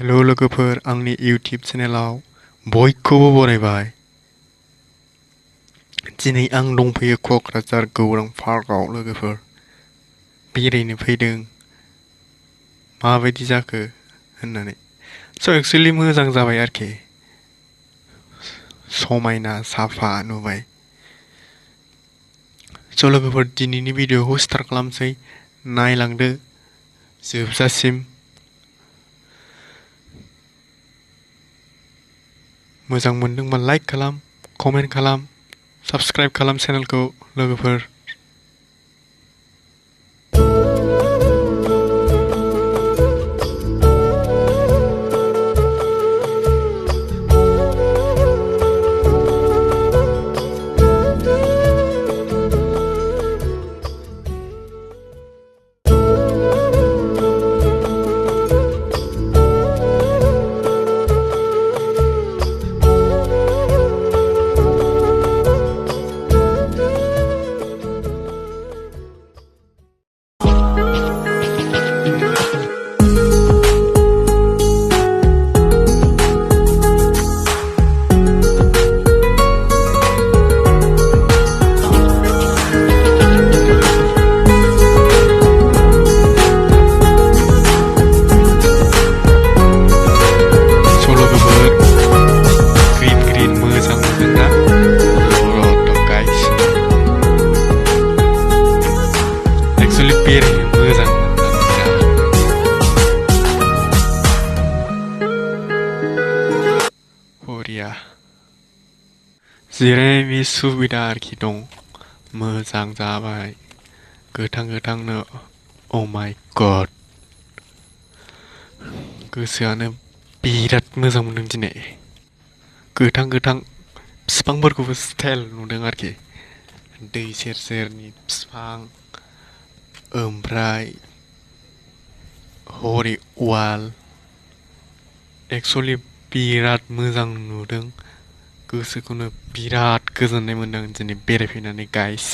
Hello लोगोफोर आंनि YouTube चेनेलाव बयखौबो बरायबाय। दिनै आं दंफैयो क'क्राझार गौरां पार्कआव लोगोफोर बेरायनो फैदों माबायदि जाखो होननानै स' एक्चुअली मोजां जाबाय आरोखि समायना साफा नुबाय। स' लोगोफोर दिनैनि भिडिअ'खौ स्टार्ट खालामसै नायलांदो जोबजासिम। मोजां मोनदोंबा लाइक खालाम, कमेन्ट खालाम, साबस्क्राइब खालाम चेनेलखौ लोगोफोर। बेरायनो मोजां बरिया जिरायनायनि सुबिदा आरोखि दं, मोजां जाबाय गोथां गोथांनो। अ माय गड गोसोआनो बिराद मोजां मोनदों दिनै। गोथां गोथां बिफांफोरखौबो स्टाइल नुदों आरोखि, दै सेर सेरनि बिफां ओमफ्राय हरै वाल एक्चुअली बिराद मोजां नुदों, गोसोखौनो बिराद गोजोननाय मोनदों दिनै बेरायफैनानै guys.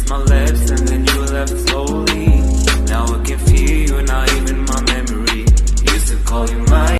My lips and then you left slowly. Now I can feel you, not even my memory. Used to call you my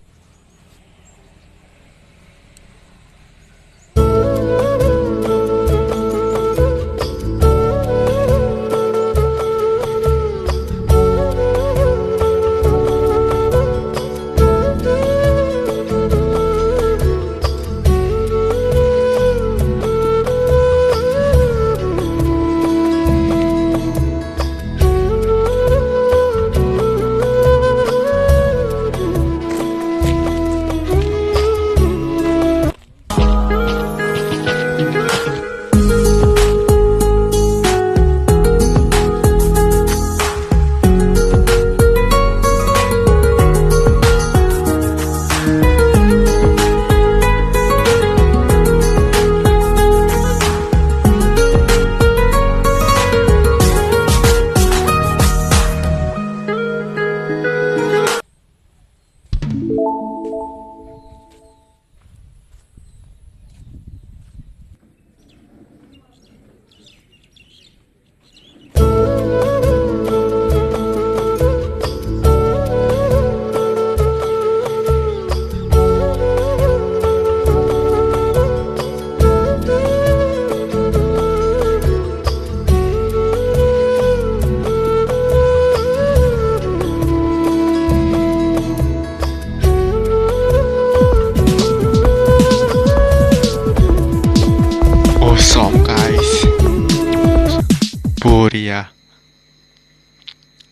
बरिया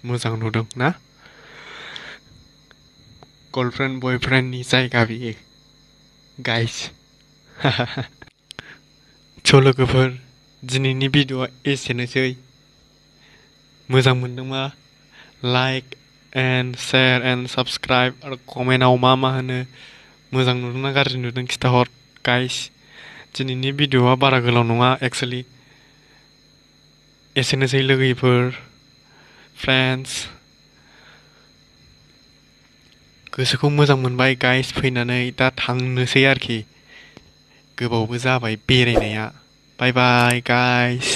मोजां नुदों ना? गर्लफ्रेन्ड बयफ्रेन्डनि जायगा बियो गाइस। स' लोगोफोर दिनैनि भिडिअ'आ एसेनोसै। मोजां मोनदोंबा like and share and subscribe आरो कमेन्टआव मा होनो, मोजां नुदोंना गाज्रि नुदों खिथाहर गाइस। दिनैनि भिडिअ'आ बारा गोलाव नङा एक्चुअली, 10 मिनिटसो जागोन। स' लोगोफोर दिनैनि भिडिअ'आ एसेनोसै। मोजां मोनदोंबा like and share and subscribe आरो कमेन्टआव मा होनो, मोजां नुदोंना गाज्रि नुदों खिथाहर गाइस। दिनैनि भिडिअ'आ बारा गोलाव नङा एक्चुअली। एसेनोसै लोगोफोर फ्रेन्ड्स गोसोखौ मोजां मोनबाय गाइस फैनानै दा थांनोसै आरोखि गोबावबो जाबाय बेरायनाया बाय बाय गाइस